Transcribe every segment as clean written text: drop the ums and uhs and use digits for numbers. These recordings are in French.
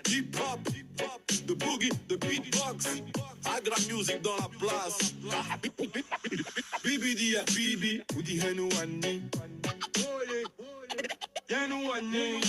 Hip hop, the boogie, the beatbox. Agra music dans la place. Bibi Bibi, ou dit Henouani.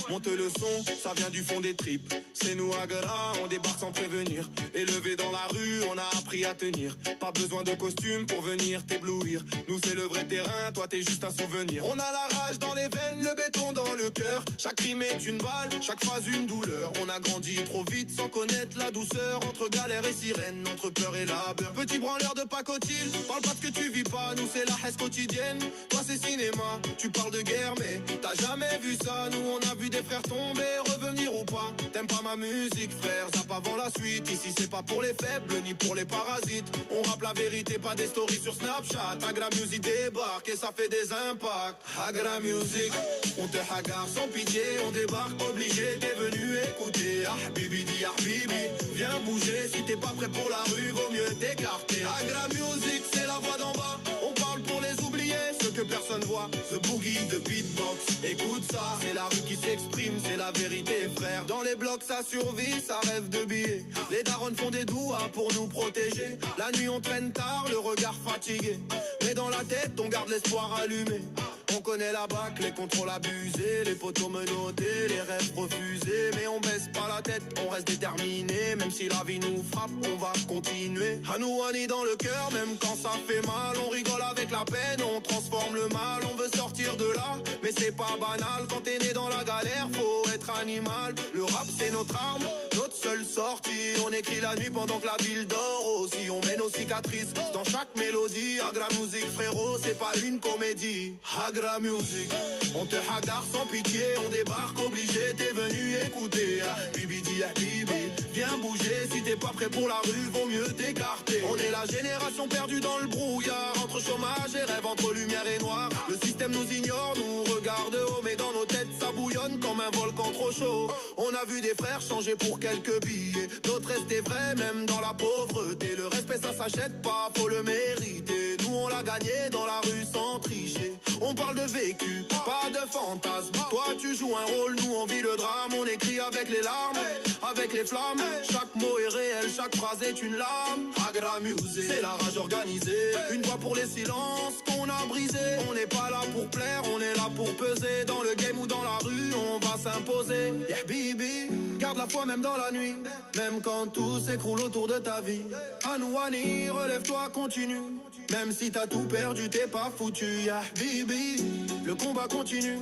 Monte le son, ça vient du fond des tripes. C'est nous Agra, on débarque sans prévenir. Élevé dans la rue, on a appris à tenir. Pas besoin de costume pour venir t'éblouir. Nous c'est le vrai terrain, toi t'es juste un souvenir. On a la rage dans les veines, le béton dans le cœur. Chaque rime est une balle, chaque phrase une douleur. On a grandi trop vite sans connaître la douceur. Entre galère et sirène, entre peur et labeur. Petit branleur de pacotille, parle pas de ce que tu vis pas. Nous c'est la haisse quotidienne, toi c'est cinéma. Tu parles de guerre mais t'as jamais vu ça. Nous on a vu des frères tomber, revenir ou pas. T'aimes pas ma musique frère, zap avant la suite. Ici c'est pas pour les faibles ni pour les parasites. On rappe la vérité, pas des stories sur Snapchat. Agra Music débarque et ça fait des impacts. Agra Music, on te hagarde sans pitié. On débarque obligé, t'es venu écouter. Ah bibi di ah bibi, viens bouger. Si t'es pas prêt pour la rue, vaut mieux t'écarter. Agra Music, c'est la voix d'en bas. On parle pour les oubliés, ceux que personne voit. The boogie, the beatbox, écoute ça. C'est la rue qui s'exprime, c'est la vérité frère. Dans les blocs ça survit, ça rêve de billets. Les darons font des douas pour nous protéger. La nuit on traîne tard, le regard fatigué. Mais dans la tête on garde l'espoir allumé. On connaît la bac, les contrôles abusés, les poteaux menottés, les rêves refusés. Mais on baisse pas la tête, on reste déterminé. Même si la vie nous frappe, on va continuer. Hanouani dans le cœur, même quand ça fait mal. On rigole avec la peine, on transforme le mal. On veut sortir de là, mais c'est pas banal. Quand t'es né dans la galère, faut être animal. Le rap c'est notre arme, notre seule sortie. On écrit la nuit pendant que la ville dort aussi. On met nos cicatrices dans chaque mélodie. Agra Music frérot, c'est pas une comédie. Agra Music, on te hagarde sans pitié. On débarque obligé, t'es venu écouter. Bibi di ah bibi, viens bouger. Si t'es pas prêt pour la rue, vaut mieux t'écarter. On est la génération perdue dans le brouillard. Entre chômage et rêve, entre lumière et noir. Le système nous ignore, nous regarde haut. Mais dans nos têtes ça bouillonne comme un volcan trop chaud. On a vu des frères changer pour quelques billets. D'autres rester vrais même dans la pauvreté. Le respect ça s'achète pas, faut le mériter. Nous on l'a gagné dans la rue sans tricher. On parle de vécu, pas de fantasme. Toi tu joues un rôle, nous on vit le drame. On écrit avec les larmes, avec les flammes. Chaque mot est réel, chaque phrase est une lame. Agra Music, c'est la rage organisée. Une voix pour les silences qu'on a brisés. On n'est pas là pour plaire, on est là pour peser. Dans le game ou dans la rue, on va s'imposer. Yeah bibi, garde la foi même dans la nuit. Même quand tout s'écroule autour de ta vie. Hanouani, relève-toi, continue. Même si t'as tout perdu, t'es pas foutu. Yeah bibi, le combat continue.